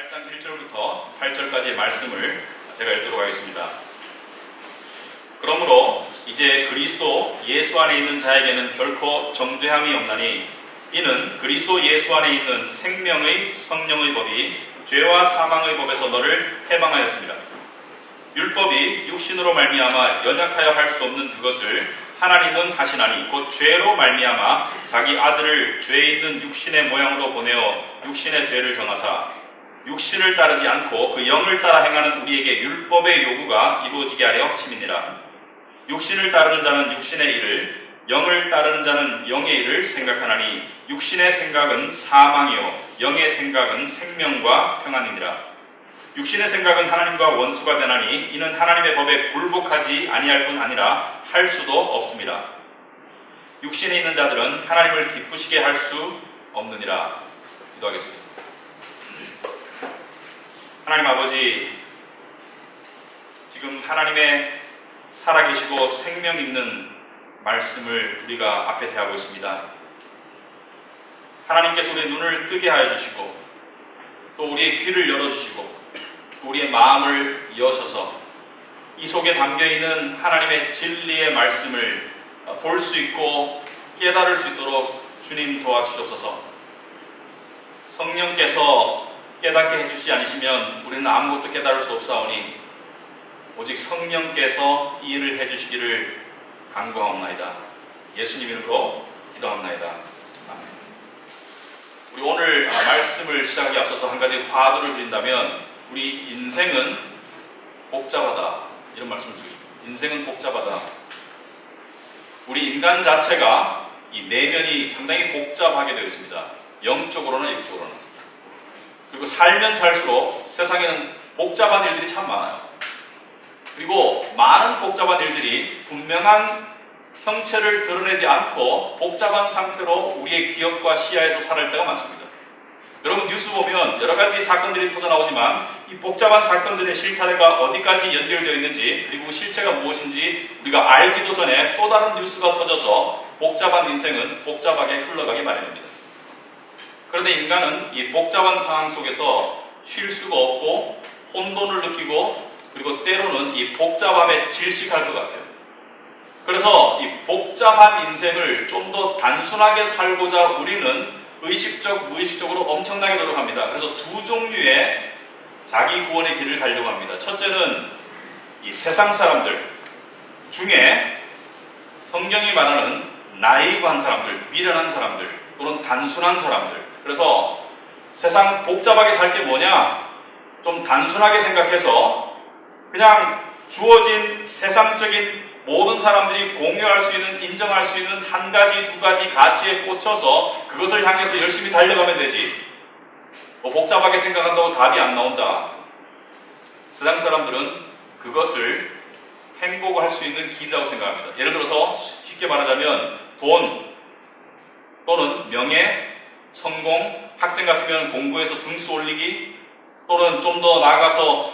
8장 1절부터 8절까지의 말씀을 제가 읽도록 하겠습니다. 그러므로 이제 그리스도 예수 안에 있는 자에게는 결코 정죄함이 없나니 이는 그리스도 예수 안에 있는 생명의 성령의 법이 죄와 사망의 법에서 너를 해방하였습니다. 율법이 육신으로 말미암아 연약하여 할 수 없는 그것을 하나님은 하시나니 곧 죄로 말미암아 자기 아들을 죄 있는 육신의 모양으로 보내어 육신의 죄를 정하사 육신을 따르지 않고 그 영을 따라 행하는 우리에게 율법의 요구가 이루어지게 하려 하심이니라. 육신을 따르는 자는 육신의 일을, 영을 따르는 자는 영의 일을 생각하나니 육신의 생각은 사망이요 영의 생각은 생명과 평안이니라. 육신의 생각은 하나님과 원수가 되나니 이는 하나님의 법에 굴복하지 아니할 뿐 아니라 할 수도 없습니다. 육신에 있는 자들은 하나님을 기쁘시게 할 수 없느니라. 기도하겠습니다. 하나님 아버지, 지금 하나님의 살아계시고 생명 있는 말씀을 우리가 앞에 대하고 있습니다. 하나님께서 우리의 눈을 뜨게 하여 주시고 또 우리의 귀를 열어주시고 또 우리의 마음을 여셔서 이 속에 담겨있는 하나님의 진리의 말씀을 볼 수 있고 깨달을 수 있도록 주님 도와주시옵소서. 성령께서 깨닫게 해주시지 않으시면 우리는 아무것도 깨달을 수 없사오니 오직 성령께서 이 일을 해주시기를 간구하옵나이다. 예수님 이름으로 기도합나이다. 아멘. 우리 오늘 말씀을 시작하기 앞서서 한 가지 화두를 드린다면 우리 인생은 복잡하다, 이런 말씀을 드리고 싶습니다. 인생은 복잡하다. 우리 인간 자체가 이 내면이 상당히 복잡하게 되어 있습니다. 영적으로나 육적으로나. 그리고 살면 살수록 세상에는 복잡한 일들이 참 많아요. 그리고 많은 복잡한 일들이 분명한 형체를 드러내지 않고 복잡한 상태로 우리의 기억과 시야에서 살아갈 때가 많습니다. 여러분 뉴스 보면 여러 가지 사건들이 터져나오지만 이 복잡한 사건들의 실타래가 어디까지 연결되어 있는지 그리고 실체가 무엇인지 우리가 알기도 전에 또 다른 뉴스가 터져서 복잡한 인생은 복잡하게 흘러가기 마련입니다. 그런데 인간은 이 복잡한 상황 속에서 쉴 수가 없고 혼돈을 느끼고 그리고 때로는 이 복잡함에 질식할 것 같아요. 그래서 이 복잡한 인생을 좀 더 단순하게 살고자 우리는 의식적, 무의식적으로 엄청나게 노력합니다. 그래서 두 종류의 자기 구원의 길을 가려고 합니다. 첫째는 이 세상 사람들 중에 성경이 말하는 나이브한 사람들, 미련한 사람들 또는 단순한 사람들. 그래서 세상 복잡하게 살 게 뭐냐? 좀 단순하게 생각해서 그냥 주어진 세상적인 모든 사람들이 공유할 수 있는, 인정할 수 있는 한 가지, 두 가지 가치에 꽂혀서 그것을 향해서 열심히 달려가면 되지. 뭐 복잡하게 생각한다고 답이 안 나온다. 세상 사람들은 그것을 행복을 할 수 있는 길이라고 생각합니다. 예를 들어서 쉽게 말하자면 돈 또는 명예, 성공, 학생 같으면 공부해서 등수 올리기 또는 좀 더 나아가서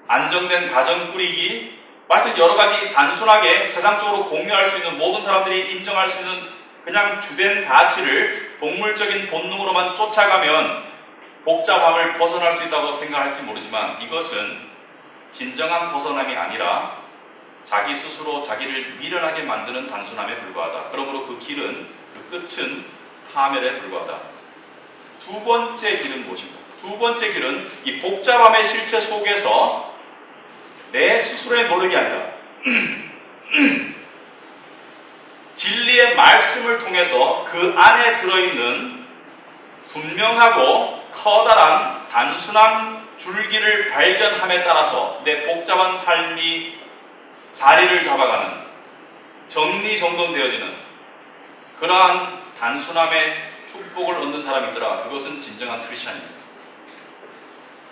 안정된 가정 꾸리기, 하여튼 여러 가지 단순하게 세상적으로 공유할 수 있는 모든 사람들이 인정할 수 있는 그냥 주된 가치를 동물적인 본능으로만 쫓아가면 복잡함을 벗어날 수 있다고 생각할지 모르지만 이것은 진정한 벗어남이 아니라 자기 스스로 자기를 미련하게 만드는 단순함에 불과하다. 그러므로 그 길은, 그 끝은 파멸에 불과하다. 두 번째 길은 무엇인가? 두 번째 길은 이 복잡함의 실체 속에서 내 스스로의 노력이 아니라 진리의 말씀을 통해서 그 안에 들어있는 분명하고 커다란 단순한 줄기를 발견함에 따라서 내 복잡한 삶이 자리를 잡아가는, 정리정돈되어지는 그러한 단순함의 축복을 얻는 사람이 있더라. 그것은 진정한 크리스찬입니다.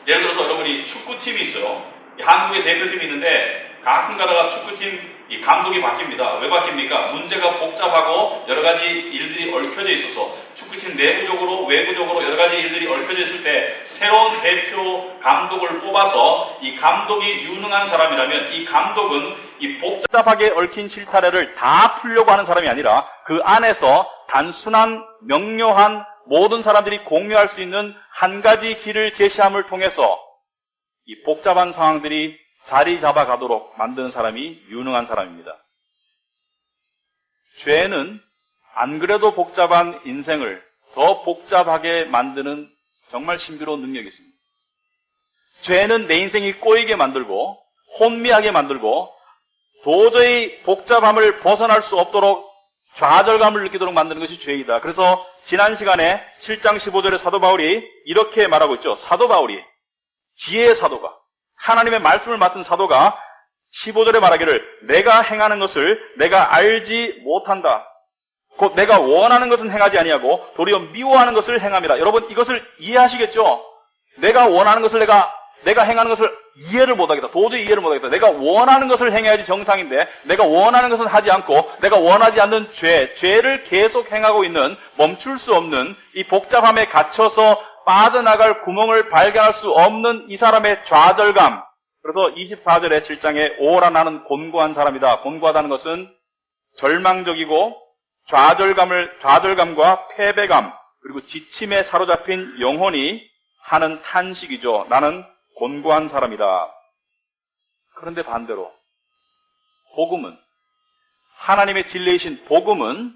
예를 들어서 여러분이 축구팀이 있어요. 한국의 대표팀이 있는데 가끔 가다가 축구팀 이 감독이 바뀝니다. 왜 바뀝니까? 문제가 복잡하고 여러 가지 일들이 얽혀져 있어서 축구팀 내부적으로 외부적으로 여러 가지 일들이 얽혀져 있을 때 새로운 대표 감독을 뽑아서 이 감독이 유능한 사람이라면 이 감독은 이 복잡하게 얽힌 실타래를 다 풀려고 하는 사람이 아니라 그 안에서 단순한 명료한 모든 사람들이 공유할 수 있는 한 가지 길을 제시함을 통해서 이 복잡한 상황들이 자리 잡아가도록 만드는 사람이 유능한 사람입니다. 죄는 안 그래도 복잡한 인생을 더 복잡하게 만드는 정말 신비로운 능력이 있습니다. 죄는 내 인생이 꼬이게 만들고 혼미하게 만들고 도저히 복잡함을 벗어날 수 없도록 좌절감을 느끼도록 만드는 것이 죄이다. 그래서 지난 시간에 7장 15절에 사도 바울이 이렇게 말하고 있죠. 사도 바울이, 지혜의 사도가, 하나님의 말씀을 맡은 사도가 15절에 말하기를 내가 행하는 것을 내가 알지 못한다. 곧 내가 원하는 것은 행하지 아니하고 도리어 미워하는 것을 행함이라. 여러분 이것을 이해하시겠죠? 내가 원하는 것을 내가 행하는 것을 이해를 못하겠다. 도저히 이해를 못하겠다. 내가 원하는 것을 행해야지 정상인데 내가 원하는 것은 하지 않고 내가 원하지 않는 죄를 계속 행하고 있는 멈출 수 없는 이 복잡함에 갇혀서 빠져나갈 구멍을 발견할 수 없는 이 사람의 좌절감. 그래서 24절에 7장에 오라 나는 곤고한 사람이다. 곤고하다는 것은 절망적이고 좌절감과 패배감 그리고 지침에 사로잡힌 영혼이 하는 탄식이죠. 나는 곤고한 사람이다. 그런데 반대로 복음은, 하나님의 진리이신 복음은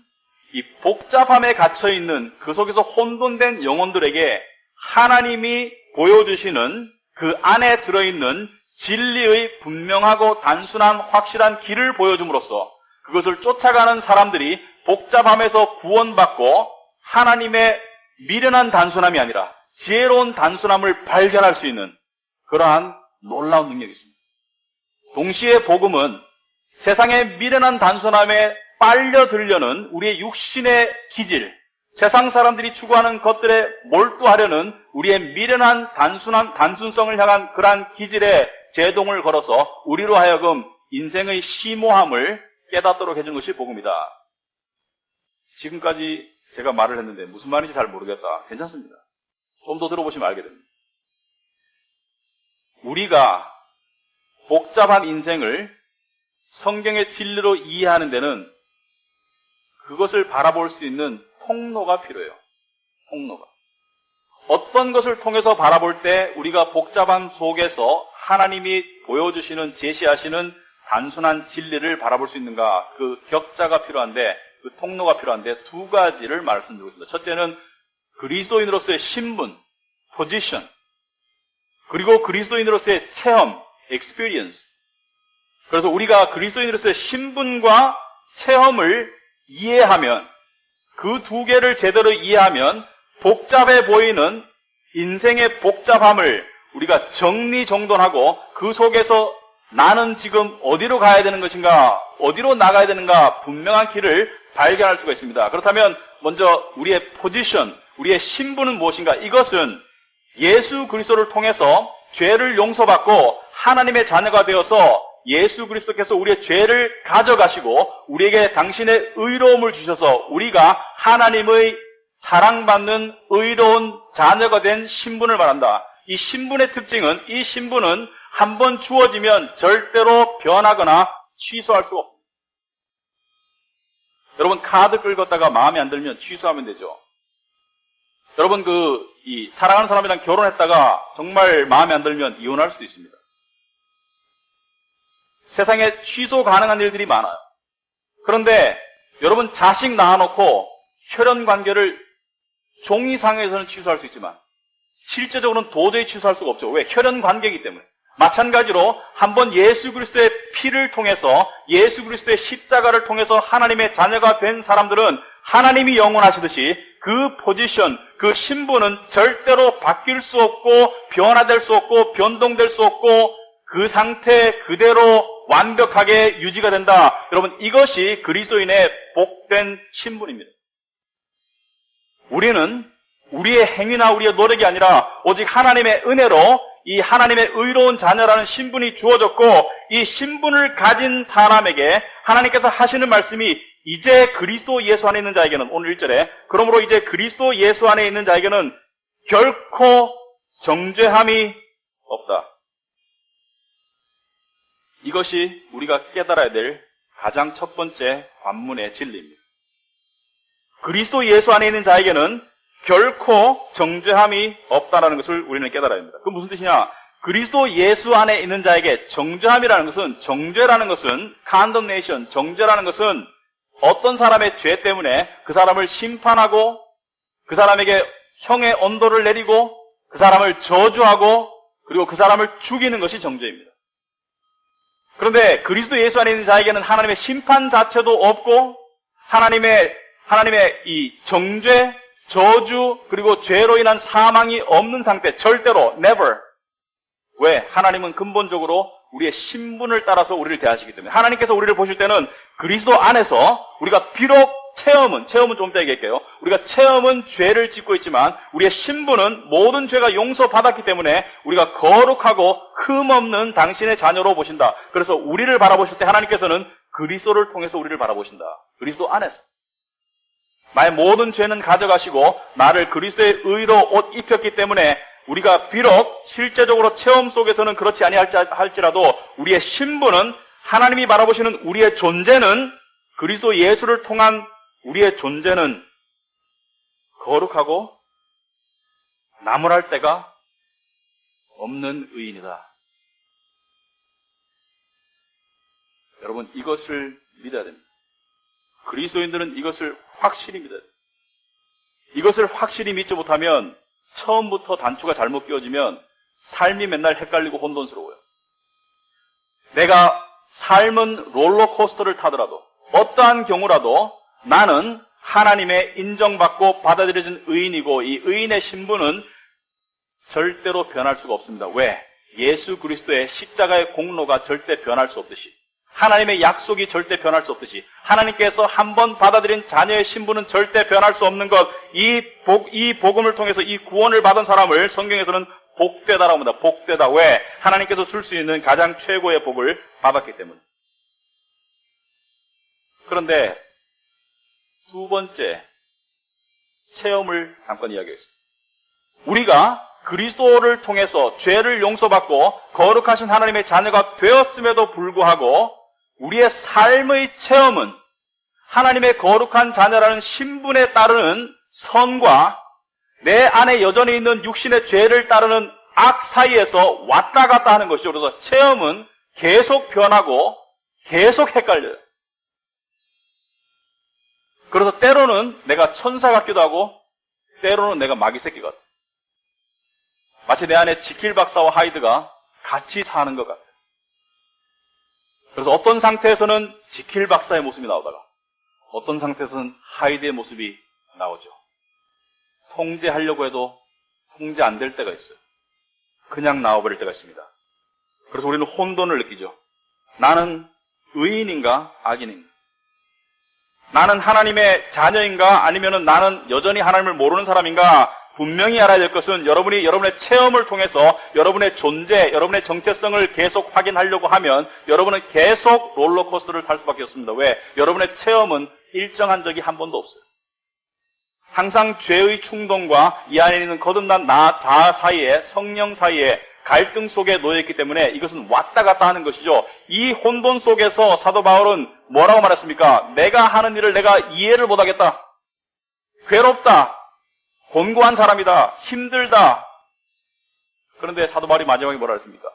이 복잡함에 갇혀있는 그 속에서 혼돈된 영혼들에게 하나님이 보여주시는 그 안에 들어있는 진리의 분명하고 단순한 확실한 길을 보여줌으로써 그것을 쫓아가는 사람들이 복잡함에서 구원받고 하나님의 미련한 단순함이 아니라 지혜로운 단순함을 발견할 수 있는 그러한 놀라운 능력이 있습니다. 동시에 복음은 세상의 미련한 단순함에 빨려들려는 우리의 육신의 기질, 세상 사람들이 추구하는 것들에 몰두하려는 우리의 미련한 단순성을 향한 그러한 기질에 제동을 걸어서 우리로 하여금 인생의 심오함을 깨닫도록 해준 것이 복음이다. 지금까지 제가 말을 했는데 무슨 말인지 잘 모르겠다. 괜찮습니다. 좀 더 들어보시면 알게 됩니다. 우리가 복잡한 인생을 성경의 진리로 이해하는 데는 그것을 바라볼 수 있는 통로가 필요해요. 통로가. 어떤 것을 통해서 바라볼 때 우리가 복잡함 속에서 하나님이 보여주시는, 제시하시는 단순한 진리를 바라볼 수 있는가, 그 격자가 필요한데, 그 통로가 필요한데 두 가지를 말씀드리고 있습니다. 첫째는 그리스도인으로서의 신분, 포지션, 그리고 그리스도인으로서의 체험, experience. 그래서 우리가 그리스도인으로서의 신분과 체험을 이해하면, 그 두 개를 제대로 이해하면 복잡해 보이는 인생의 복잡함을 우리가 정리정돈하고 그 속에서 나는 지금 어디로 가야 되는 것인가, 어디로 나가야 되는가 분명한 길을 발견할 수가 있습니다. 그렇다면 먼저 우리의 포지션, 우리의 신분은 무엇인가? 이것은 예수 그리스도를 통해서 죄를 용서받고 하나님의 자녀가 되어서 예수 그리스도께서 우리의 죄를 가져가시고 우리에게 당신의 의로움을 주셔서 우리가 하나님의 사랑받는 의로운 자녀가 된 신분을 말한다. 이 신분의 특징은, 이 신분은 한번 주어지면 절대로 변하거나 취소할 수가 없습니다. 여러분 카드 긁었다가 마음에 안 들면 취소하면 되죠. 여러분 사랑하는 사람이랑 결혼했다가 정말 마음에 안 들면 이혼할 수도 있습니다. 세상에 취소 가능한 일들이 많아요. 그런데 여러분 자식 낳아놓고 혈연 관계를 종이상에서는 취소할 수 있지만 실제적으로는 도저히 취소할 수가 없죠. 왜? 혈연 관계이기 때문에. 마찬가지로 한번 예수 그리스도의 피를 통해서, 예수 그리스도의 십자가를 통해서 하나님의 자녀가 된 사람들은 하나님이 영원하시듯이 그 포지션, 그 신분은 절대로 바뀔 수 없고 변화될 수 없고 변동될 수 없고 그 상태 그대로 완벽하게 유지가 된다. 여러분 이것이 그리스도인의 복된 신분입니다. 우리는 우리의 행위나 우리의 노력이 아니라 오직 하나님의 은혜로 이 하나님의 의로운 자녀라는 신분이 주어졌고 이 신분을 가진 사람에게 하나님께서 하시는 말씀이 이제 그리스도 예수 안에 있는 자에게는, 오늘 1절에 그러므로 이제 그리스도 예수 안에 있는 자에게는 결코 정죄함이 없다. 이것이 우리가 깨달아야 될 가장 첫 번째 관문의 진리입니다. 그리스도 예수 안에 있는 자에게는 결코 정죄함이 없다는 것을 우리는 깨달아야 합니다. 그건 무슨 뜻이냐? 그리스도 예수 안에 있는 자에게 정죄함이라는 것은, 정죄라는 것은, condemnation, 정죄라는 것은 어떤 사람의 죄 때문에 그 사람을 심판하고 그 사람에게 형의 언도를 내리고 그 사람을 저주하고 그리고 그 사람을 죽이는 것이 정죄입니다. 그런데 그리스도 예수 안에 있는 자에게는 하나님의 심판 자체도 없고 하나님의 이 정죄, 저주 그리고 죄로 인한 사망이 없는 상태, 절대로 never. 왜? 하나님은 근본적으로 우리의 신분을 따라서 우리를 대하시기 때문에 하나님께서 우리를 보실 때는 그리스도 안에서 우리가 비록 체험은 좀 이따 얘기할게요. 우리가 체험은 죄를 짓고 있지만 우리의 신분은 모든 죄가 용서받았기 때문에 우리가 거룩하고 흠없는 당신의 자녀로 보신다. 그래서 우리를 바라보실 때 하나님께서는 그리스도를 통해서 우리를 바라보신다. 그리스도 안에서. 나의 모든 죄는 가져가시고 나를 그리스도의 의로 옷 입혔기 때문에 우리가 비록 실제적으로 체험 속에서는 그렇지 아니할지라도 우리의 신분은 하나님이 바라보시는 우리의 존재는 그리스도 예수를 통한 우리의 존재는 거룩하고 나무랄 데가 없는 의인이다. 여러분 이것을 믿어야 됩니다. 그리스도인들은 이것을 확실히 믿어야 됩니다. 이것을 확실히 믿지 못하면 처음부터 단추가 잘못 끼워지면 삶이 맨날 헷갈리고 혼돈스러워요. 내가 삶은 롤러코스터를 타더라도 어떠한 경우라도 나는 하나님의 인정받고 받아들여진 의인이고 이 의인의 신분은 절대로 변할 수가 없습니다. 왜? 예수 그리스도의 십자가의 공로가 절대 변할 수 없듯이 하나님의 약속이 절대 변할 수 없듯이 하나님께서 한번 받아들인 자녀의 신분은 절대 변할 수 없는 것, 이 복음을 통해서 이 구원을 받은 사람을 성경에서는 복되다라고 합니다. 복되다. 왜? 하나님께서 줄 수 있는 가장 최고의 복을 받았기 때문에. 그런데 두 번째 체험을 잠깐 이야기하겠습니다. 우리가 그리스도를 통해서 죄를 용서받고 거룩하신 하나님의 자녀가 되었음에도 불구하고 우리의 삶의 체험은 하나님의 거룩한 자녀라는 신분에 따르는 선과 내 안에 여전히 있는 육신의 죄를 따르는 악 사이에서 왔다 갔다 하는 것이죠. 그래서 체험은 계속 변하고 계속 헷갈려요. 그래서 때로는 내가 천사 같기도 하고 때로는 내가 마귀 새끼 같아요. 마치 내 안에 지킬 박사와 하이드가 같이 사는 것 같아요. 그래서 어떤 상태에서는 지킬 박사의 모습이 나오다가 어떤 상태에서는 하이드의 모습이 나오죠. 통제하려고 해도 통제 안 될 때가 있어요. 그냥 나와버릴 때가 있습니다. 그래서 우리는 혼돈을 느끼죠. 나는 의인인가 악인인가? 나는 하나님의 자녀인가 아니면 나는 여전히 하나님을 모르는 사람인가? 분명히 알아야 될 것은 여러분이 여러분의 체험을 통해서 여러분의 존재, 여러분의 정체성을 계속 확인하려고 하면 여러분은 계속 롤러코스터를 탈 수밖에 없습니다. 왜? 여러분의 체험은 일정한 적이 한 번도 없어요. 항상 죄의 충동과 이 안에 있는 거듭난 나 자아 사이에 성령 사이에 갈등 속에 놓여있기 때문에 이것은 왔다 갔다 하는 것이죠. 이 혼돈 속에서 사도 바울은 뭐라고 말했습니까? 내가 하는 일을 내가 이해를 못하겠다. 괴롭다. 곤고한 사람이다. 힘들다. 그런데 사도 바울이 마지막에 뭐라 했습니까?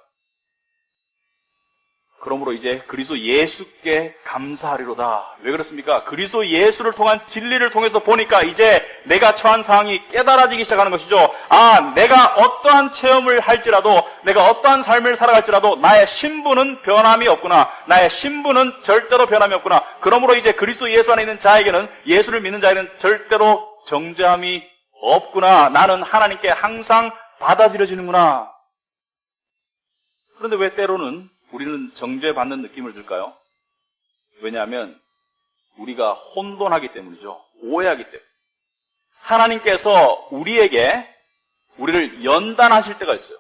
그러므로 이제 그리스도 예수께 감사하리로다. 왜 그렇습니까? 그리스도 예수를 통한 진리를 통해서 보니까 이제 내가 처한 상황이 깨달아지기 시작하는 것이죠. 아, 내가 어떠한 체험을 할지라도, 내가 어떠한 삶을 살아갈지라도 나의 신분은 변함이 없구나. 나의 신분은 절대로 변함이 없구나. 그러므로 이제 그리스도 예수 안에 있는 자에게는, 예수를 믿는 자에게는 절대로 정죄함이 없구나. 나는 하나님께 항상 받아들여지는구나. 그런데 왜 때로는 우리는 정죄받는 느낌을 들까요? 왜냐하면 우리가 혼돈하기 때문이죠. 오해하기 때문에. 하나님께서 우리를 연단하실 때가 있어요.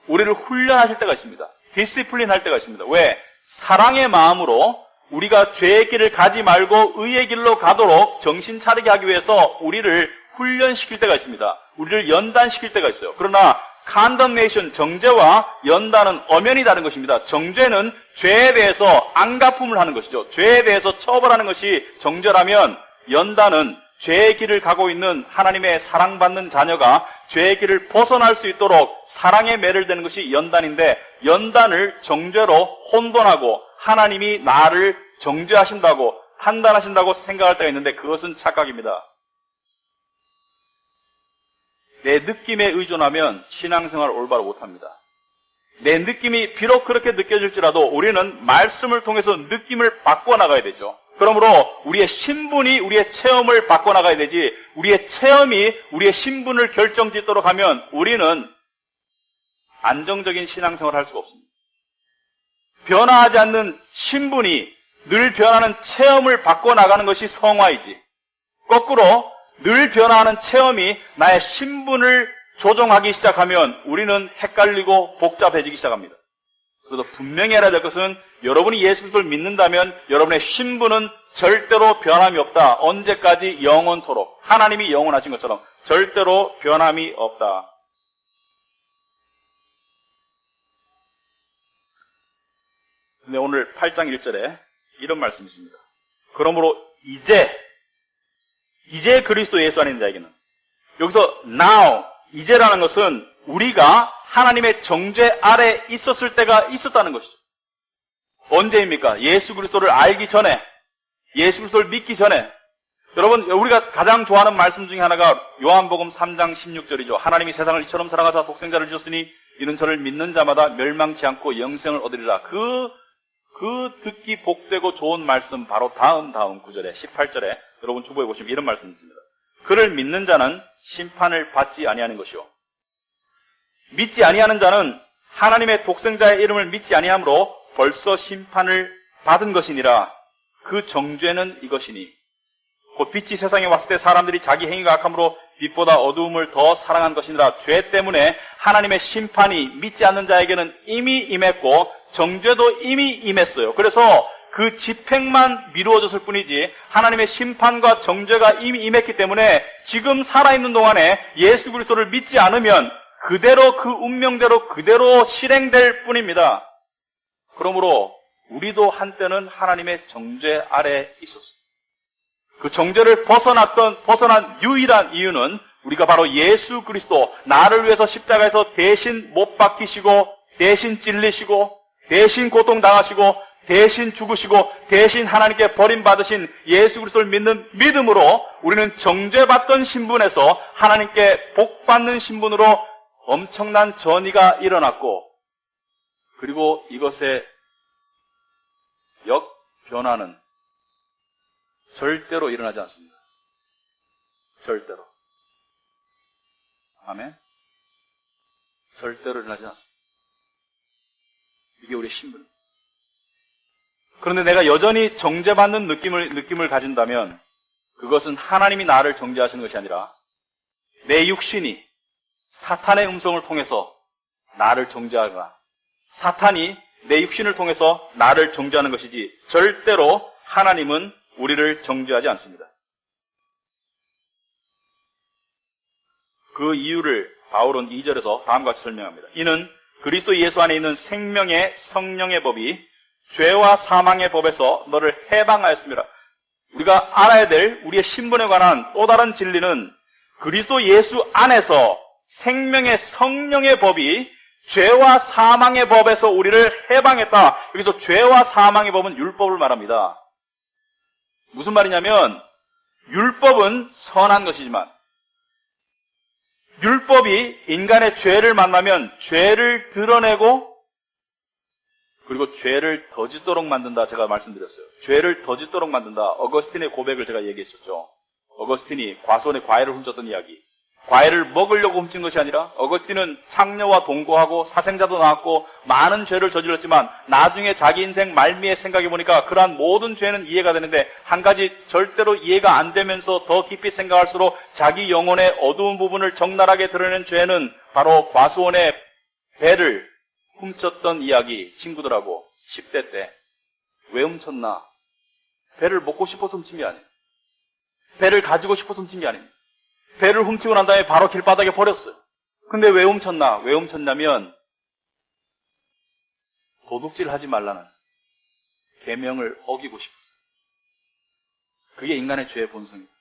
우리를 훈련하실 때가 있습니다. 디시플린 할 때가 있습니다. 왜? 사랑의 마음으로 우리가 죄의 길을 가지 말고 의의 길로 가도록 정신 차리게 하기 위해서 우리를 훈련시킬 때가 있습니다. 우리를 연단시킬 때가 있어요. 그러나 condemnation, 정죄와 연단은 엄연히 다른 것입니다. 정죄는 죄에 대해서 안갚음을 하는 것이죠. 죄에 대해서 처벌하는 것이 정죄라면 연단은 죄의 길을 가고 있는 하나님의 사랑받는 자녀가 죄의 길을 벗어날 수 있도록 사랑의 매를 대는 것이 연단인데, 연단을 정죄로 혼돈하고 하나님이 나를 정죄하신다고 판단하신다고 생각할 때가 있는데, 그것은 착각입니다. 내 느낌에 의존하면 신앙생활을 올바로 못합니다. 내 느낌이 비록 그렇게 느껴질지라도 우리는 말씀을 통해서 느낌을 바꿔나가야 되죠. 그러므로 우리의 신분이 우리의 체험을 바꿔나가야 되지, 우리의 체험이 우리의 신분을 결정짓도록 하면 우리는 안정적인 신앙생활을 할 수가 없습니다. 변화하지 않는 신분이 늘 변하는 체험을 바꿔나가는 것이 성화이지, 거꾸로 늘 변화하는 체험이 나의 신분을 조정하기 시작하면 우리는 헷갈리고 복잡해지기 시작합니다. 그래서 분명히 알아야 될 것은, 여러분이 예수 그리스도를 믿는다면 여러분의 신분은 절대로 변함이 없다. 언제까지? 영원토록. 하나님이 영원하신 것처럼 절대로 변함이 없다. 근데 오늘 8장 1절에 이런 말씀이 있습니다. 그러므로 이제 그리스도 예수 안에 있는 자에게는, 여기서 now, 이제라는 것은 우리가 하나님의 정죄 아래 있었을 때가 있었다는 것이죠. 언제입니까? 예수 그리스도를 알기 전에, 예수 그리스도를 믿기 전에. 여러분, 우리가 가장 좋아하는 말씀 중에 하나가 요한복음 3장 16절이죠. 하나님이 세상을 이처럼 사랑하사 독생자를 주셨으니 이는 저를 믿는 자마다 멸망치 않고 영생을 얻으리라. 그 듣기 복되고 좋은 말씀 바로 다음 구절에 18절에 여러분 주보에 보시면 이런 말씀이 있습니다. 그를 믿는 자는 심판을 받지 아니하는 것이요, 믿지 아니하는 자는 하나님의 독생자의 이름을 믿지 아니하므로 벌써 심판을 받은 것이니라. 그 정죄는 이것이니, 곧 빛이 세상에 왔을 때 사람들이 자기 행위가 악함으로 빛보다 어두움을 더 사랑한 것이니라. 죄 때문에 하나님의 심판이 믿지 않는 자에게는 이미 임했고 정죄도 이미 임했어요. 그래서 그 집행만 미루어졌을 뿐이지 하나님의 심판과 정죄가 이미 임했기 때문에 지금 살아있는 동안에 예수 그리스도를 믿지 않으면 그대로 그 운명대로 그대로 실행될 뿐입니다. 그러므로 우리도 한때는 하나님의 정죄 아래에 있었습니다. 그 정죄를 벗어난 유일한 이유는 우리가 바로 예수 그리스도, 나를 위해서 십자가에서 대신 못 박히시고 대신 찔리시고 대신 고통당하시고 대신 죽으시고 대신 하나님께 버림받으신 예수 그리스도를 믿는 믿음으로 우리는 정죄받던 신분에서 하나님께 복받는 신분으로 엄청난 전이가 일어났고, 그리고 이것의 역변화는 절대로 일어나지 않습니다. 절대로. 아멘? 절대로 일어나지 않습니다. 이게 우리의 신분. 그런데 내가 여전히 정죄받는 느낌을 가진다면 그것은 하나님이 나를 정죄하시는 것이 아니라 내 육신이 사탄의 음성을 통해서 나를 정죄하거나 사탄이 내 육신을 통해서 나를 정죄하는 것이지, 절대로 하나님은 우리를 정죄하지 않습니다. 그 이유를 바울은 2절에서 다음과 같이 설명합니다. 이는 그리스도 예수 안에 있는 생명의 성령의 법이 죄와 사망의 법에서 너를 해방하였습니다. 우리가 알아야 될 우리의 신분에 관한 또 다른 진리는 그리스도 예수 안에서 생명의 성령의 법이 죄와 사망의 법에서 우리를 해방했다. 여기서 죄와 사망의 법은 율법을 말합니다. 무슨 말이냐면, 율법은 선한 것이지만 율법이 인간의 죄를 만나면 죄를 드러내고 그리고 죄를 더 짓도록 만든다. 제가 말씀드렸어요. 죄를 더 짓도록 만든다. 어거스틴의 고백을 제가 얘기했었죠. 어거스틴이 과수원에 과일을 훔쳤던 이야기. 과일을 먹으려고 훔친 것이 아니라 어거스틴은 창녀와 동거하고 사생자도 낳았고 많은 죄를 저질렀지만 나중에 자기 인생 말미에 생각해보니까 그러한 모든 죄는 이해가 되는데 한 가지 절대로 이해가 안 되면서 더 깊이 생각할수록 자기 영혼의 어두운 부분을 적나라하게 드러내는 죄는 바로 과수원의 배를 훔쳤던 이야기. 친구들하고 10대 때 왜 훔쳤나? 배를 먹고 싶어서 훔친 게 아니에요. 배를 가지고 싶어서 훔친 게 아닙니다. 배를 훔치고 난 다음에 바로 길바닥에 버렸어요. 근데 왜 훔쳤나? 왜 훔쳤냐면 도둑질 하지 말라는 계명을 어기고 싶었어요. 그게 인간의 죄의 본성입니다.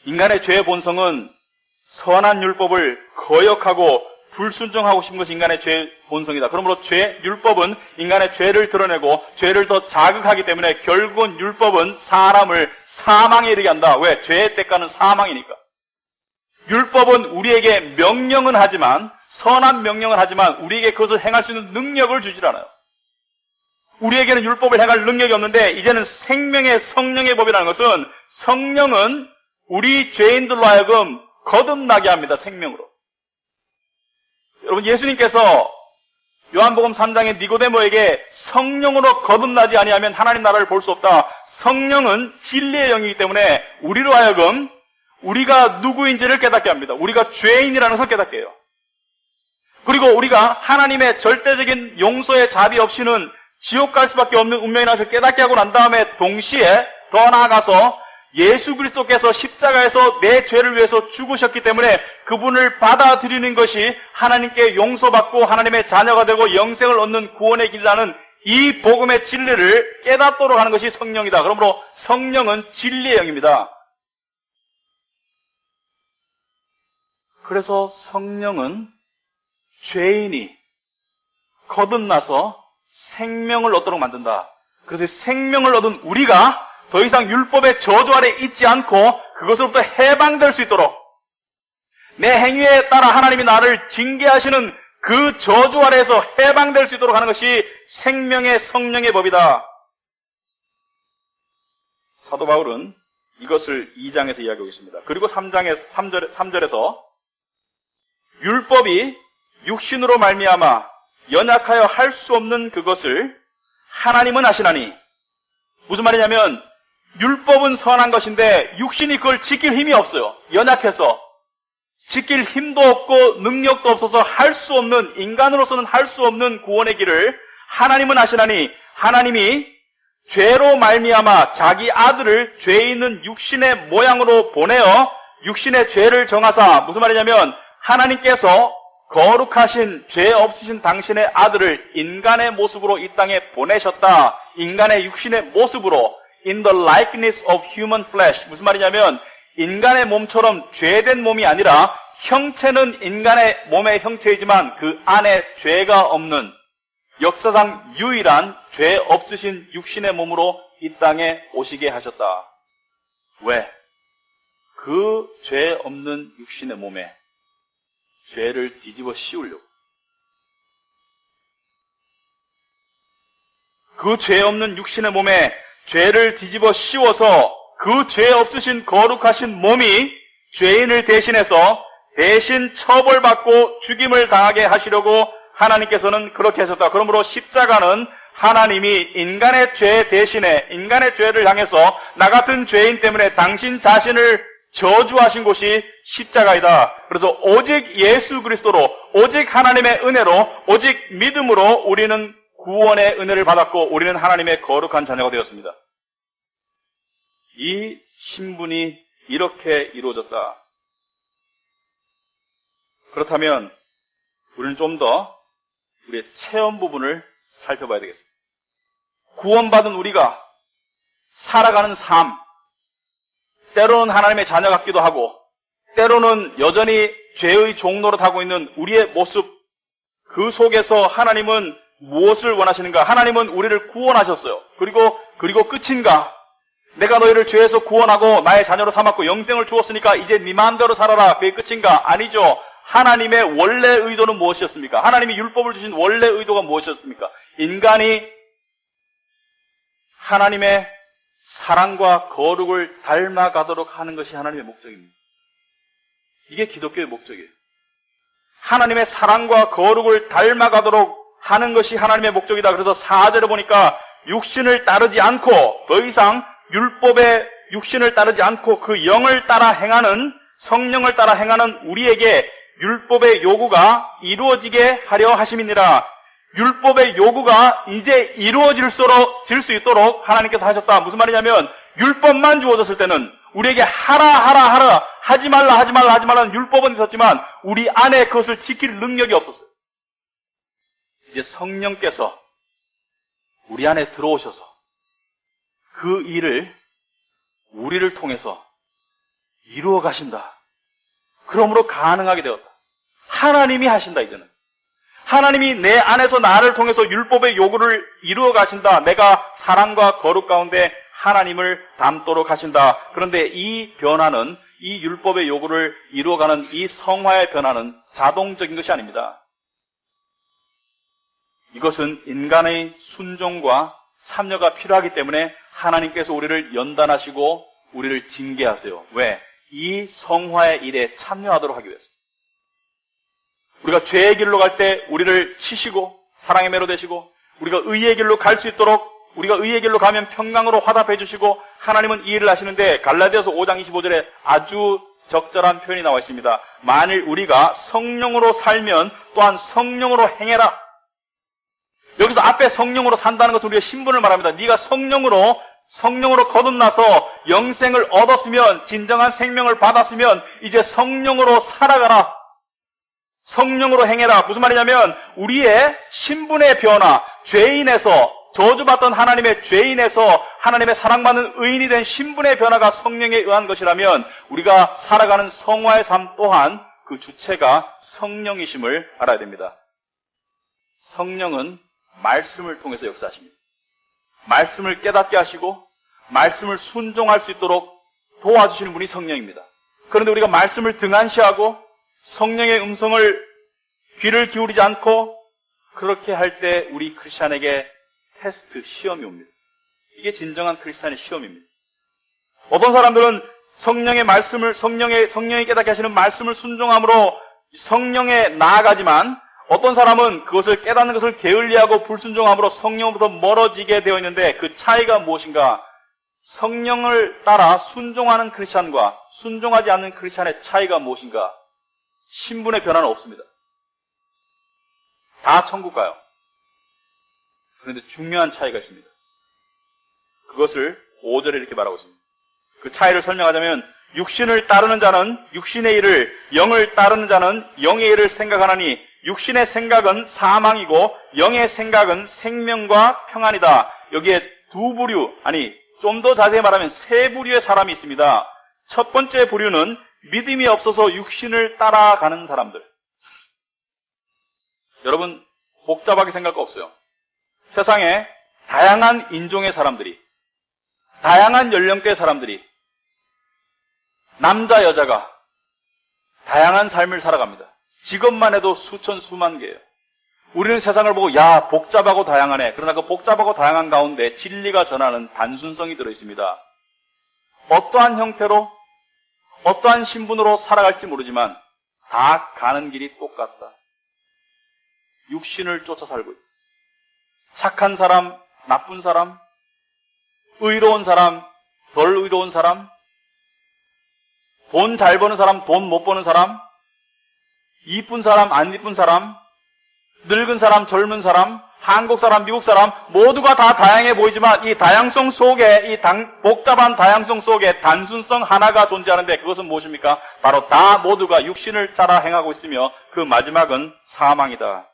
인간의 죄의 본성은 선한 율법을 거역하고 불순종하고 싶은 것이 인간의 죄의 본성이다. 그러므로 율법은 인간의 죄를 드러내고 죄를 더 자극하기 때문에 결국은 율법은 사람을 사망에 이르게 한다. 왜? 죄의 대가는 사망이니까. 율법은 우리에게 명령은 하지만, 선한 명령은 하지만 우리에게 그것을 행할 수 있는 능력을 주질 않아요. 우리에게는 율법을 행할 능력이 없는데, 이제는 생명의 성령의 법이라는 것은 성령은 우리 죄인들로 하여금 거듭나게 합니다. 생명으로. 여러분, 예수님께서 요한복음 3장에 니고데모에게 성령으로 거듭나지 아니하면 하나님 나라를 볼 수 없다. 성령은 진리의 영이기 때문에 우리로 하여금 우리가 누구인지를 깨닫게 합니다. 우리가 죄인이라는 것을 깨닫게 해요. 그리고 우리가 하나님의 절대적인 용서의 자비 없이는 지옥 갈 수밖에 없는 운명이라는 것을 깨닫게 하고 난 다음에 동시에 더 나아가서 예수 그리스도께서 십자가에서 내 죄를 위해서 죽으셨기 때문에 그분을 받아들이는 것이 하나님께 용서받고 하나님의 자녀가 되고 영생을 얻는 구원의 길이라는 이 복음의 진리를 깨닫도록 하는 것이 성령이다. 그러므로 성령은 진리의 영입니다. 그래서 성령은 죄인이 거듭나서 생명을 얻도록 만든다. 그래서 생명을 얻은 우리가 더 이상 율법의 저주 아래 있지 않고 그것으로부터 해방될 수 있도록, 내 행위에 따라 하나님이 나를 징계하시는 그 저주 아래에서 해방될 수 있도록 하는 것이 생명의 성령의 법이다. 사도 바울은 이것을 2장에서 이야기하고 있습니다. 그리고 3절에서 율법이 육신으로 말미암아 연약하여 할 수 없는 그것을 하나님은 하시나니, 무슨 말이냐면 율법은 선한 것인데 육신이 그걸 지킬 힘이 없어요. 연약해서 지킬 힘도 없고 능력도 없어서 할 수 없는, 인간으로서는 할 수 없는 구원의 길을 하나님은 하시나니, 하나님이 죄로 말미암아 자기 아들을 죄 있는 육신의 모양으로 보내어 육신의 죄를 정하사, 무슨 말이냐면 하나님께서 거룩하신 죄 없으신 당신의 아들을 인간의 모습으로 이 땅에 보내셨다. 인간의 육신의 모습으로, in the likeness of human flesh. 무슨 말이냐면 인간의 몸처럼 죄된 몸이 아니라 형체는 인간의 몸의 형체이지만 그 안에 죄가 없는, 역사상 유일한 죄 없으신 육신의 몸으로 이 땅에 오시게 하셨다. 왜? 그 죄 없는 육신의 몸에 죄를 뒤집어 씌우려고. 그 죄 없는 육신의 몸에 죄를 뒤집어 씌워서 그 죄 없으신 거룩하신 몸이 죄인을 대신해서 대신 처벌받고 죽임을 당하게 하시려고 하나님께서는 그렇게 하셨다. 그러므로 십자가는 하나님이 인간의 죄 대신에, 인간의 죄를 향해서 나 같은 죄인 때문에 당신 자신을 저주하신 곳이 십자가이다. 그래서 오직 예수 그리스도로, 오직 하나님의 은혜로, 오직 믿음으로 우리는 구원의 은혜를 받았고 우리는 하나님의 거룩한 자녀가 되었습니다. 이 신분이 이렇게 이루어졌다. 그렇다면 우리는 좀 더 우리의 체험 부분을 살펴봐야 되겠습니다. 구원받은 우리가 살아가는 삶, 때로는 하나님의 자녀 같기도 하고 때로는 여전히 죄의 종노릇 하고 있는 우리의 모습, 그 속에서 하나님은 무엇을 원하시는가? 하나님은 우리를 구원하셨어요. 그리고 끝인가? 내가 너희를 죄에서 구원하고 나의 자녀로 삼았고 영생을 주었으니까 이제 네 마음대로 살아라. 그게 끝인가? 아니죠. 하나님의 원래 의도는 무엇이었습니까? 하나님이 율법을 주신 원래 의도가 무엇이었습니까? 인간이 하나님의 사랑과 거룩을 닮아가도록 하는 것이 하나님의 목적입니다. 이게 기독교의 목적이에요. 하나님의 사랑과 거룩을 닮아가도록 하는 것이 하나님의 목적이다. 그래서 4절에 보니까 육신을 따르지 않고, 더 이상 율법의 육신을 따르지 않고 그 영을 따라 행하는, 성령을 따라 행하는 우리에게 율법의 요구가 이루어지게 하려 하심이니라. 율법의 요구가 이제 이루어질 수 있도록 하나님께서 하셨다. 무슨 말이냐면 율법만 주어졌을 때는 우리에게 하라 하지 말라는 율법은 있었지만 우리 안에 그것을 지킬 능력이 없었어요. 이제 성령께서 우리 안에 들어오셔서 그 일을 우리를 통해서 이루어 가신다. 그러므로 가능하게 되었다. 하나님이 하신다, 이제는. 하나님이 내 안에서 나를 통해서 율법의 요구를 이루어 가신다. 내가 사랑과 거룩 가운데 하나님을 닮도록 하신다. 그런데 이 변화는, 이 율법의 요구를 이루어가는 이 성화의 변화는 자동적인 것이 아닙니다. 이것은 인간의 순종과 참여가 필요하기 때문에 하나님께서 우리를 연단하시고 우리를 징계하세요. 왜? 이 성화의 일에 참여하도록 하기 위해서. 우리가 죄의 길로 갈 때 우리를 치시고 사랑의 매로 되시고, 우리가 의의 길로 갈 수 있도록, 우리가 의의 길로 가면 평강으로 화답해 주시고, 하나님은 이 일을 하시는데 갈라디아서 5장 25절에 아주 적절한 표현이 나와 있습니다. 만일 우리가 성령으로 살면 또한 성령으로 행해라. 여기서 앞에 성령으로 산다는 것은 우리가 신분을 말합니다. 네가 성령으로 거듭나서 영생을 얻었으면, 진정한 생명을 받았으면 이제 성령으로 살아가라. 성령으로 행해라. 무슨 말이냐면 우리의 신분의 변화, 죄인에서, 저주받던 하나님의 죄인에서 하나님의 사랑받는 의인이 된 신분의 변화가 성령에 의한 것이라면 우리가 살아가는 성화의 삶 또한 그 주체가 성령이심을 알아야 됩니다. 성령은 말씀을 통해서 역사하십니다. 말씀을 깨닫게 하시고 말씀을 순종할 수 있도록 도와주시는 분이 성령입니다. 그런데 우리가 말씀을 등한시하고 성령의 음성을 귀를 기울이지 않고 그렇게 할 때 우리 크리스찬에게 테스트, 시험이 옵니다. 이게 진정한 크리스찬의 시험입니다. 어떤 사람들은 성령의 말씀을, 성령이 깨닫게 하시는 말씀을 순종함으로 성령에 나아가지만, 어떤 사람은 그것을 깨닫는 것을 게을리하고 불순종함으로 성령으로부터 멀어지게 되어 있는데, 그 차이가 무엇인가? 성령을 따라 순종하는 크리스찬과 순종하지 않는 크리스찬의 차이가 무엇인가? 신분의 변화는 없습니다. 다 천국 가요. 그런데 중요한 차이가 있습니다. 그것을 5절에 이렇게 말하고 있습니다. 그 차이를 설명하자면, 육신을 따르는 자는 육신의 일을, 영을 따르는 자는 영의 일을 생각하나니 육신의 생각은 사망이고 영의 생각은 생명과 평안이다. 여기에 두 부류, 아니 좀 더 자세히 말하면 세 부류의 사람이 있습니다. 첫 번째 부류는 믿음이 없어서 육신을 따라가는 사람들. 여러분, 복잡하게 생각할 거 없어요. 세상에 다양한 인종의 사람들이, 다양한 연령대의 사람들이, 남자, 여자가 다양한 삶을 살아갑니다. 직업만 해도 수천, 수만 개예요. 우리는 세상을 보고 야, 복잡하고 다양하네. 그러나 그 복잡하고 다양한 가운데 진리가 전하는 단순성이 들어있습니다. 어떠한 형태로, 어떠한 신분으로 살아갈지 모르지만 다 가는 길이 똑같다. 육신을 쫓아 살고 있다. 착한 사람, 나쁜 사람, 의로운 사람, 덜 의로운 사람, 돈 잘 버는 사람, 돈 못 버는 사람, 이쁜 사람, 안 이쁜 사람, 늙은 사람, 젊은 사람, 한국 사람, 미국 사람, 모두가 다 다양해 보이지만 이 다양성 속에, 복잡한 다양성 속에 단순성 하나가 존재하는데 그것은 무엇입니까? 바로 다 모두가 육신을 따라 행하고 있으며 그 마지막은 사망이다.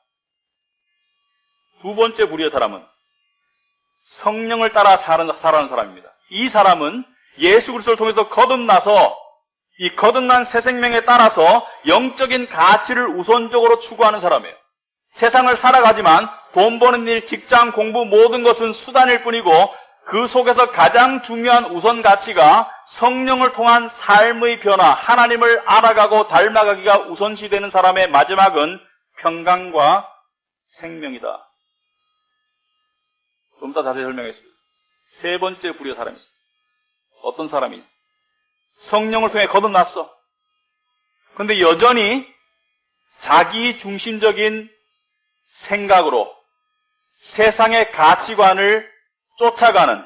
두 번째 부류의 사람은 성령을 따라 살아가는 사람입니다. 이 사람은 예수 그리스도를 통해서 거듭나서 이 거듭난 새 생명에 따라서 영적인 가치를 우선적으로 추구하는 사람이에요. 세상을 살아가지만 돈 버는 일, 직장, 공부 모든 것은 수단일 뿐이고 그 속에서 가장 중요한 우선 가치가 성령을 통한 삶의 변화, 하나님을 알아가고 닮아가기가 우선시되는 사람의 마지막은 평강과 생명이다. 좀 더 자세히 설명하겠습니다. 세 번째 부류의 사람이 있습니다. 어떤 사람이 성령을 통해 거듭났어. 그런데 여전히 자기 중심적인 생각으로 세상의 가치관을 쫓아가는,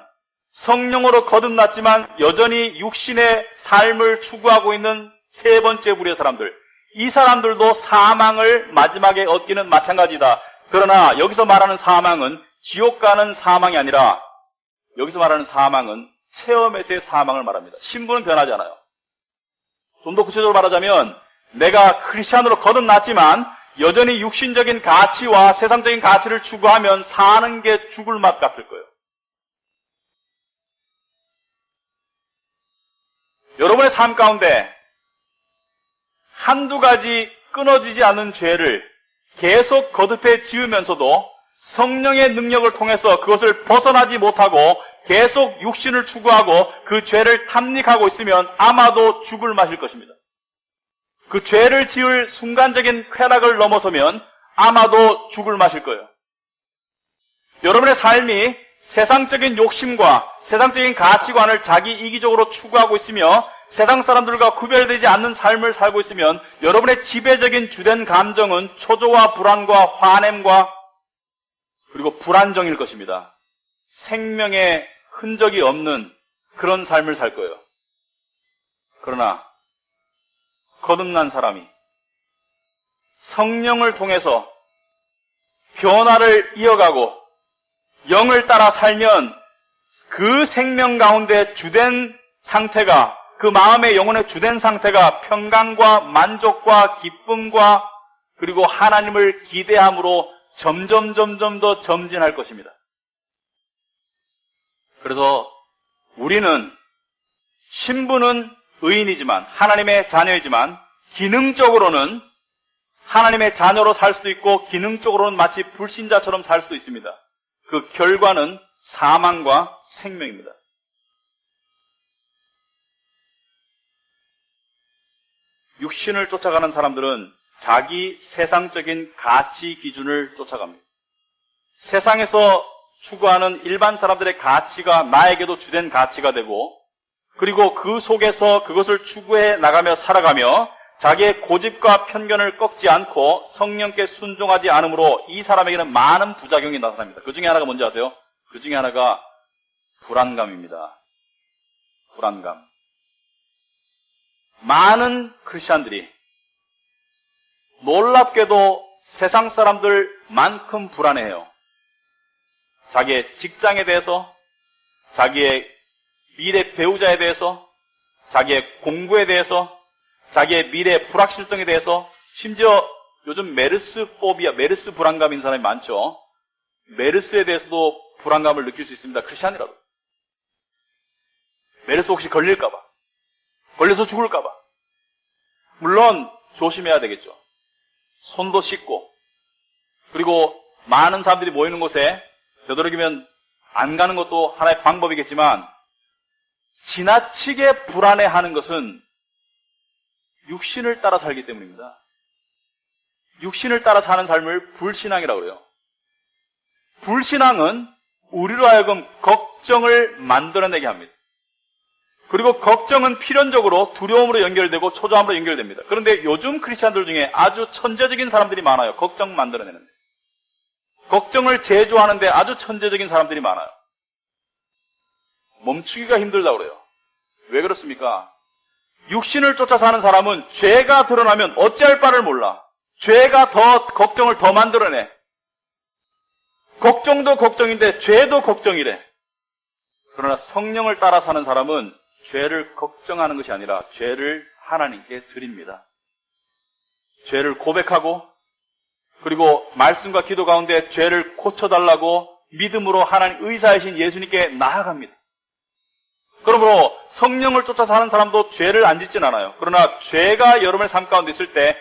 성령으로 거듭났지만 여전히 육신의 삶을 추구하고 있는 세 번째 부류의 사람들. 이 사람들도 사망을 마지막에 얻기는 마찬가지다. 그러나 여기서 말하는 사망은 지옥 가는 사망이 아니라, 여기서 말하는 사망은 체험에서의 사망을 말합니다. 신분은 변하지 않아요. 좀 더 구체적으로 말하자면 내가 크리스찬으로 거듭났지만 여전히 육신적인 가치와 세상적인 가치를 추구하면 사는 게 죽을 맛 같을 거예요. 여러분의 삶 가운데 한두 가지 끊어지지 않는 죄를 계속 거듭해 지으면서도 성령의 능력을 통해서 그것을 벗어나지 못하고 계속 육신을 추구하고 그 죄를 탐닉하고 있으면 아마도 죽을 맛일 것입니다. 그 죄를 지을 순간적인 쾌락을 넘어서면 아마도 죽을 맛일 거예요. 여러분의 삶이 세상적인 욕심과 세상적인 가치관을 자기 이기적으로 추구하고 있으며 세상 사람들과 구별되지 않는 삶을 살고 있으면 여러분의 지배적인 주된 감정은 초조와 불안과 화냄과 그리고 불안정일 것입니다. 생명의 흔적이 없는 그런 삶을 살 거예요. 그러나 거듭난 사람이 성령을 통해서 변화를 이어가고 영을 따라 살면 그 생명 가운데 주된 상태가, 그 마음의 영혼의 주된 상태가 평강과 만족과 기쁨과 그리고 하나님을 기대함으로 점점 더 점진할 것입니다. 그래서 우리는 신분은 의인이지만 하나님의 자녀이지만 기능적으로는 하나님의 자녀로 살 수도 있고 기능적으로는 마치 불신자처럼 살 수도 있습니다. 그 결과는 사망과 생명입니다. 육신을 쫓아가는 사람들은 자기 세상적인 가치 기준을 쫓아갑니다. 세상에서 추구하는 일반 사람들의 가치가 나에게도 주된 가치가 되고 그리고 그 속에서 그것을 추구해 나가며 살아가며 자기의 고집과 편견을 꺾지 않고 성령께 순종하지 않으므로 이 사람에게는 많은 부작용이 나타납니다. 그 중에 하나가 뭔지 아세요? 그 중에 하나가 불안감입니다. 불안감. 많은 크리스찬들이 놀랍게도 세상 사람들만큼 불안해해요. 자기의 직장에 대해서, 자기의 미래 배우자에 대해서, 자기의 공부에 대해서, 자기의 미래 불확실성에 대해서, 심지어 요즘 메르스 불안감인 사람이 많죠. 메르스에 대해서도 불안감을 느낄 수 있습니다. 크리스찬이라도. 메르스 혹시 걸릴까봐, 걸려서 죽을까봐. 물론 조심해야 되겠죠. 손도 씻고, 그리고 많은 사람들이 모이는 곳에 되도록이면 안 가는 것도 하나의 방법이겠지만 지나치게 불안해하는 것은 육신을 따라 살기 때문입니다. 육신을 따라 사는 삶을 불신앙이라고 그래요. 불신앙은 우리로 하여금 걱정을 만들어내게 합니다. 그리고 걱정은 필연적으로 두려움으로 연결되고 초조함으로 연결됩니다. 그런데 요즘 크리스찬들 중에 아주 천재적인 사람들이 많아요. 걱정 만들어내는데. 걱정을 제조하는데 아주 천재적인 사람들이 많아요. 멈추기가 힘들다고 그래요. 왜 그렇습니까? 육신을 쫓아 사는 사람은 죄가 드러나면 어찌할 바를 몰라. 죄가 걱정을 더 만들어내. 걱정도 걱정인데 죄도 걱정이래. 그러나 성령을 따라 사는 사람은 죄를 걱정하는 것이 아니라 죄를 하나님께 드립니다. 죄를 고백하고 그리고 말씀과 기도 가운데 죄를 고쳐달라고 믿음으로 하나님 의사이신 예수님께 나아갑니다. 그러므로 성령을 쫓아 사는 사람도 죄를 안 짓진 않아요. 그러나 죄가 여러분의 삶 가운데 있을 때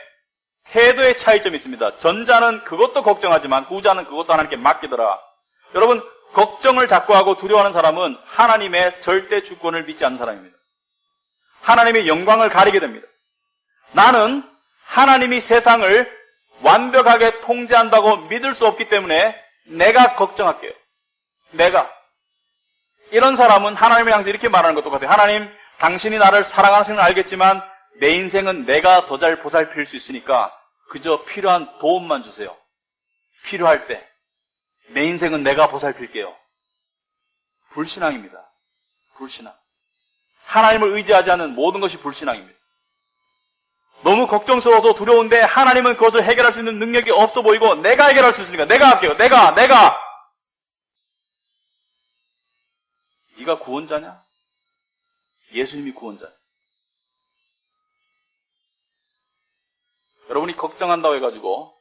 태도의 차이점이 있습니다. 전자는 그것도 걱정하지만 후자는 그것도 하나님께 맡기더라. 여러분, 걱정을 자꾸 하고 두려워하는 사람은 하나님의 절대 주권을 믿지 않는 사람입니다. 하나님의 영광을 가리게 됩니다. 나는 하나님이 세상을 완벽하게 통제한다고 믿을 수 없기 때문에 내가 걱정할게요. 내가. 이런 사람은 하나님을 향해서 이렇게 말하는 것도 같아요. 하나님, 당신이 나를 사랑하시는 걸 알겠지만 내 인생은 내가 더 잘 보살필 수 있으니까 그저 필요한 도움만 주세요. 필요할 때. 내 인생은 내가 보살필게요. 불신앙입니다. 불신앙. 하나님을 의지하지 않는 모든 것이 불신앙입니다. 너무 걱정스러워서 두려운데 하나님은 그것을 해결할 수 있는 능력이 없어 보이고 내가 해결할 수 있으니까 내가 할게요. 내가. 네가 구원자냐? 예수님이 구원자냐? 여러분이 걱정한다고 해가지고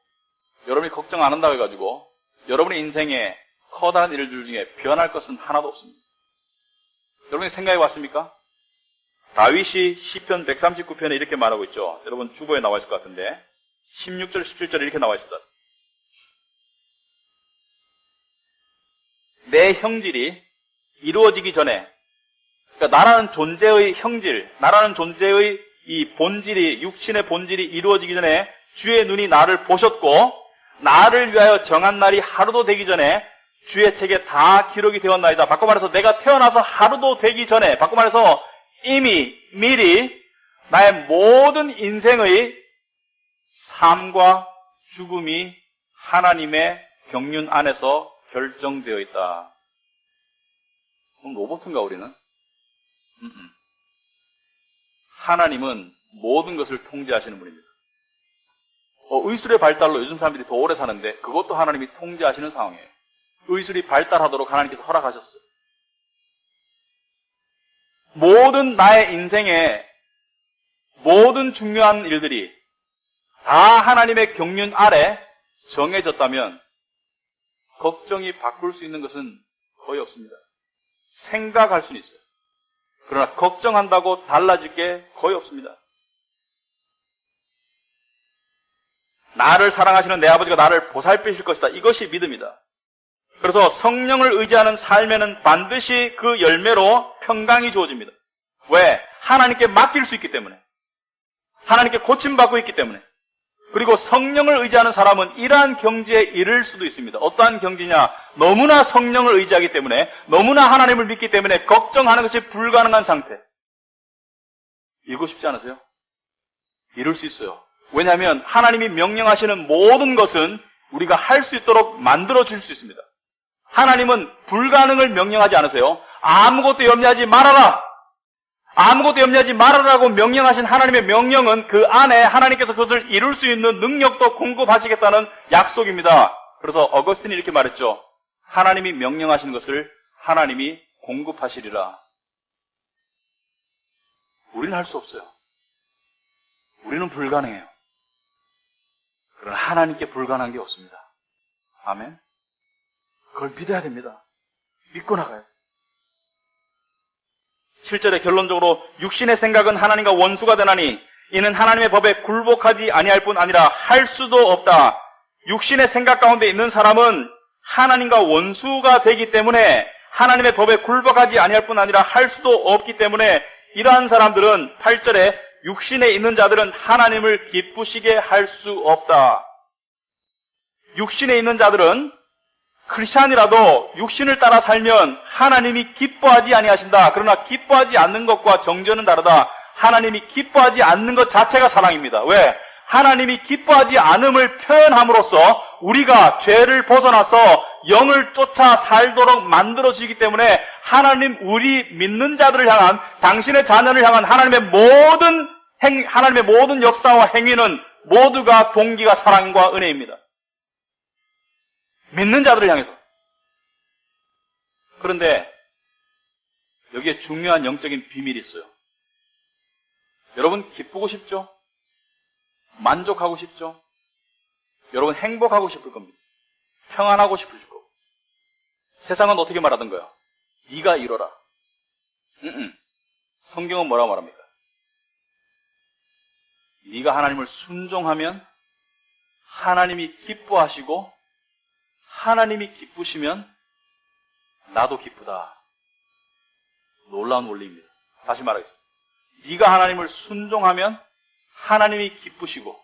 여러분이 걱정 안 한다고 해가지고 여러분의 인생에 커다란 일들 중에 변할 것은 하나도 없습니다. 여러분이 생각해 봤습니까? 다윗이 시편 139편에 이렇게 말하고 있죠. 여러분 주보에 나와 있을 것 같은데 16절, 17절에 이렇게 나와 있습니다. 내 형질이 이루어지기 전에, 그러니까 나라는 존재의 형질, 나라는 존재의 이 본질이, 육신의 본질이 이루어지기 전에 주의 눈이 나를 보셨고 나를 위하여 정한 날이 하루도 되기 전에 주의 책에 다 기록이 되었나이다. 바꿔 말해서 내가 태어나서 하루도 되기 전에, 바꿔 말해서 이미 미리 나의 모든 인생의 삶과 죽음이 하나님의 경륜 안에서 결정되어 있다. 그럼 로봇인가 우리는? 하나님은 모든 것을 통제하시는 분입니다. 의술의 발달로 요즘 사람들이 더 오래 사는데 그것도 하나님이 통제하시는 상황이에요. 의술이 발달하도록 하나님께서 허락하셨어요. 모든 나의 인생에 모든 중요한 일들이 다 하나님의 경륜 아래 정해졌다면 걱정이 바꿀 수 있는 것은 거의 없습니다. 생각할 수는 있어요. 그러나 걱정한다고 달라질 게 거의 없습니다. 나를 사랑하시는 내 아버지가 나를 보살피실 것이다. 이것이 믿음이다. 그래서 성령을 의지하는 삶에는 반드시 그 열매로 평강이 주어집니다. 왜? 하나님께 맡길 수 있기 때문에. 하나님께 고침받고 있기 때문에. 그리고 성령을 의지하는 사람은 이러한 경지에 이를 수도 있습니다. 어떠한 경지냐? 너무나 성령을 의지하기 때문에, 너무나 하나님을 믿기 때문에 걱정하는 것이 불가능한 상태. 이루고 싶지 않으세요? 이룰 수 있어요. 왜냐하면 하나님이 명령하시는 모든 것은 우리가 할 수 있도록 만들어줄 수 있습니다. 하나님은 불가능을 명령하지 않으세요. 아무것도 염려하지 말아라! 아무것도 염려하지 말아라고 명령하신 하나님의 명령은 그 안에 하나님께서 그것을 이룰 수 있는 능력도 공급하시겠다는 약속입니다. 그래서 어거스틴이 이렇게 말했죠. 하나님이 명령하신 것을 하나님이 공급하시리라. 우리는 할 수 없어요. 우리는 불가능해요. 그러나 하나님께 불가능한 게 없습니다. 아멘. 그걸 믿어야 됩니다. 믿고 나가요. 7절에 결론적으로 육신의 생각은 하나님과 원수가 되나니 이는 하나님의 법에 굴복하지 아니할 뿐 아니라 할 수도 없다. 육신의 생각 가운데 있는 사람은 하나님과 원수가 되기 때문에 하나님의 법에 굴복하지 아니할 뿐 아니라 할 수도 없기 때문에 이러한 사람들은 8절에 육신에 있는 자들은 하나님을 기쁘시게 할 수 없다. 육신에 있는 자들은 크리스찬이라도 육신을 따라 살면 하나님이 기뻐하지 아니하신다. 그러나 기뻐하지 않는 것과 정죄는 다르다. 하나님이 기뻐하지 않는 것 자체가 사랑입니다. 왜? 하나님이 기뻐하지 않음을 표현함으로써 우리가 죄를 벗어나서 영을 쫓아 살도록 만들어지기 때문에 하나님, 우리 믿는 자들을 향한, 당신의 자녀를 향한 하나님의 모든 역사와 행위는 모두가 동기가 사랑과 은혜입니다. 믿는 자들을 향해서. 그런데 여기에 중요한 영적인 비밀이 있어요. 여러분 기쁘고 싶죠? 만족하고 싶죠? 여러분 행복하고 싶을 겁니다. 평안하고 싶으실 거고. 세상은 어떻게 말하던가요? 네가 이뤄라. 성경은 뭐라고 말합니까? 네가 하나님을 순종하면 하나님이 기뻐하시고 하나님이 기쁘시면 나도 기쁘다. 놀라운 원리입니다. 다시 말하겠습니다. 네가 하나님을 순종하면 하나님이 기쁘시고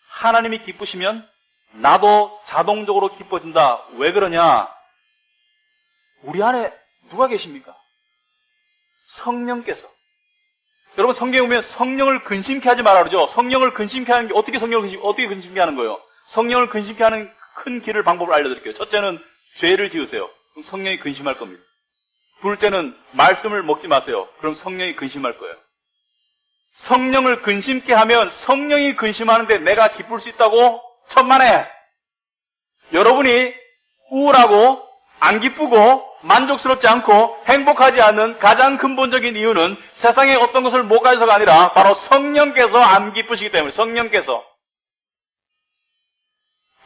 하나님이 기쁘시면 나도 자동적으로 기뻐진다. 왜 그러냐? 우리 안에 누가 계십니까? 성령께서. 여러분 성경에 보면 성령을 근심케 하지 말라 그러죠. 성령을 근심케 하는 게 어떻게 어떻게 근심케 하는 거예요? 성령을 근심케 하는 큰 길을 방법을 알려드릴게요. 첫째는 죄를 지으세요. 그럼 성령이 근심할 겁니다. 둘째는 말씀을 먹지 마세요. 그럼 성령이 근심할 거예요. 성령을 근심케 하면 성령이 근심하는데 내가 기쁠 수 있다고? 천만에. 여러분이 우울하고 안 기쁘고 만족스럽지 않고 행복하지 않는 가장 근본적인 이유는 세상에 어떤 것을 못 가져서가 아니라 바로 성령께서 안 기쁘시기 때문에. 성령께서.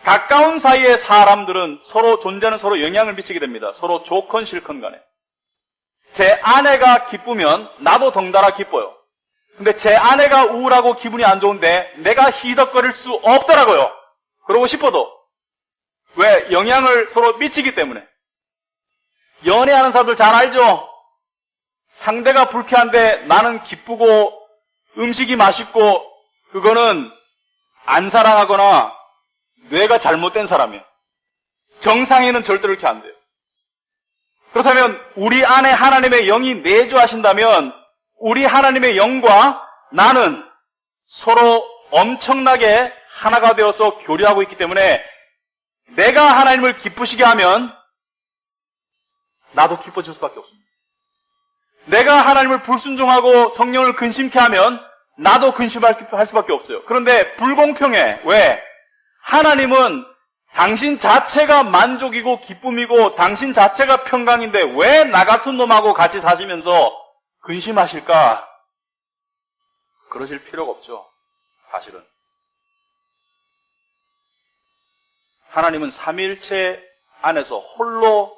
가까운 사이의 사람들은 존재는 서로 영향을 미치게 됩니다. 서로 좋건 싫건 간에. 제 아내가 기쁘면 나도 덩달아 기뻐요. 근데 제 아내가 우울하고 기분이 안 좋은데 내가 희덕거릴 수 없더라고요. 그러고 싶어도. 왜? 영향을 서로 미치기 때문에. 연애하는 사람들 잘 알죠? 상대가 불쾌한데 나는 기쁘고 음식이 맛있고 그거는 안 사랑하거나 뇌가 잘못된 사람이에요. 정상인은 절대로 그렇게 안 돼요. 그렇다면 우리 안에 하나님의 영이 내주하신다면 우리 하나님의 영과 나는 서로 엄청나게 하나가 되어서 교류하고 있기 때문에 내가 하나님을 기쁘시게 하면 나도 기뻐질 수밖에 없습니다. 내가 하나님을 불순종하고 성령을 근심케 하면 나도 근심할 수밖에 없어요. 그런데 불공평해. 왜? 하나님은 당신 자체가 만족이고 기쁨이고 당신 자체가 평강인데 왜 나 같은 놈하고 같이 사시면서 근심하실까? 그러실 필요가 없죠. 사실은. 하나님은 삼위일체 안에서 홀로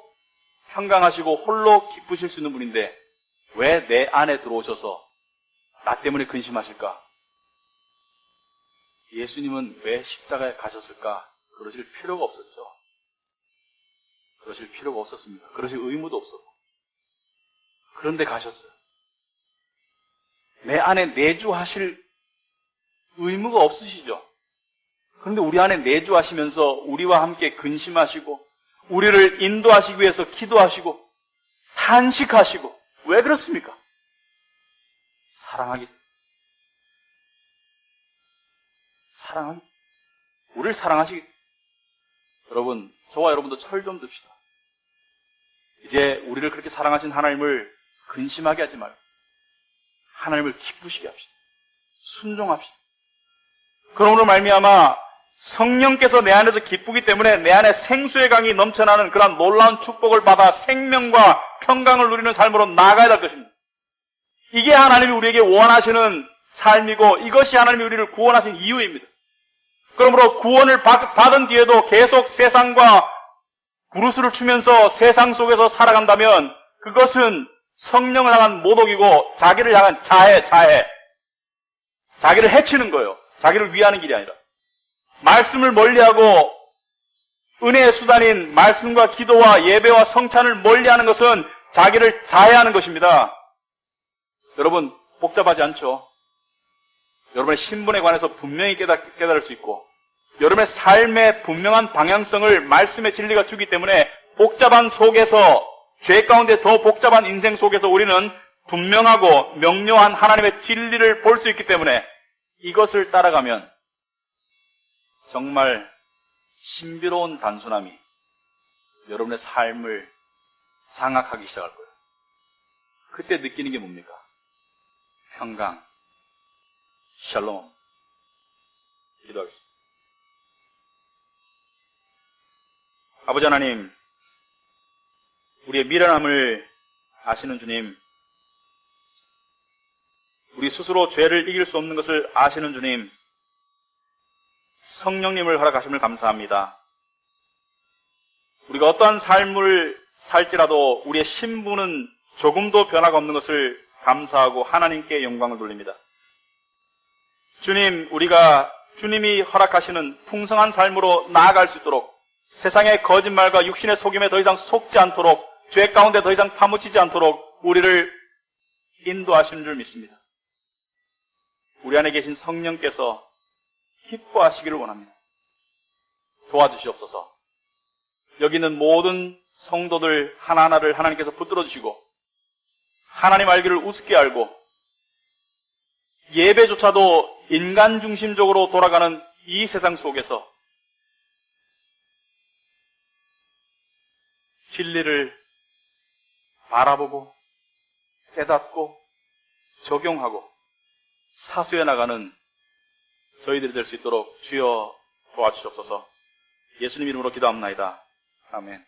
평강하시고 홀로 기쁘실 수 있는 분인데 왜 내 안에 들어오셔서 나 때문에 근심하실까? 예수님은 왜 십자가에 가셨을까? 그러실 필요가 없었죠. 그러실 필요가 없었습니다. 그러실 의무도 없었고. 그런데 가셨어요. 내 안에 내주하실 의무가 없으시죠. 그런데 우리 안에 내주하시면서 우리와 함께 근심하시고 우리를 인도하시기 위해서 기도하시고 탄식하시고 왜 그렇습니까? 사랑하기. 우리를 사랑하시기. 여러분, 저와 여러분도 철 좀 듭시다. 이제 우리를 그렇게 사랑하신 하나님을 근심하게 하지 말고 하나님을 기쁘시게 합시다. 순종합시다. 그러므로 말미암아 성령께서 내 안에서 기쁘기 때문에 내 안에 생수의 강이 넘쳐나는 그런 놀라운 축복을 받아 생명과 평강을 누리는 삶으로 나아가야 될 것입니다. 이게 하나님이 우리에게 원하시는 삶이고 이것이 하나님이 우리를 구원하신 이유입니다. 그러므로 구원을 받은 뒤에도 계속 세상과 구루스를 추면서 세상 속에서 살아간다면 그것은 성령을 향한 모독이고 자기를 향한 자해. 자기를 해치는 거예요. 자기를 위하는 길이 아니라. 말씀을 멀리하고 은혜의 수단인 말씀과 기도와 예배와 성찬을 멀리하는 것은 자기를 자해하는 것입니다. 여러분, 복잡하지 않죠? 여러분의 신분에 관해서 분명히 깨달을 수 있고 여러분의 삶의 분명한 방향성을 말씀의 진리가 주기 때문에 복잡한 속에서 죄 가운데 더 복잡한 인생 속에서 우리는 분명하고 명료한 하나님의 진리를 볼 수 있기 때문에 이것을 따라가면 정말 신비로운 단순함이 여러분의 삶을 장악하기 시작할 거예요. 그때 느끼는 게 뭡니까? 평강, 샬롬. 기도하겠습니다. 아버지 하나님, 우리의 미련함을 아시는 주님, 우리 스스로 죄를 이길 수 없는 것을 아시는 주님, 성령님을 허락하심을 감사합니다. 우리가 어떠한 삶을 살지라도 우리의 신분은 조금도 변화가 없는 것을 감사하고 하나님께 영광을 돌립니다. 주님, 우리가 주님이 허락하시는 풍성한 삶으로 나아갈 수 있도록 세상의 거짓말과 육신의 속임에 더 이상 속지 않도록 죄 가운데 더 이상 파묻히지 않도록 우리를 인도하시는 줄 믿습니다. 우리 안에 계신 성령께서 기뻐하시기를 원합니다. 도와주시옵소서. 여기 있는 모든 성도들 하나하나를 하나님께서 붙들어 주시고 하나님 알기를 우습게 알고 예배조차도 인간 중심적으로 돌아가는 이 세상 속에서 진리를 바라보고 깨닫고 적용하고 사수해 나가는 저희들이 될 수 있도록 주여 도와주시옵소서. 예수님 이름으로 기도합나이다. 아멘.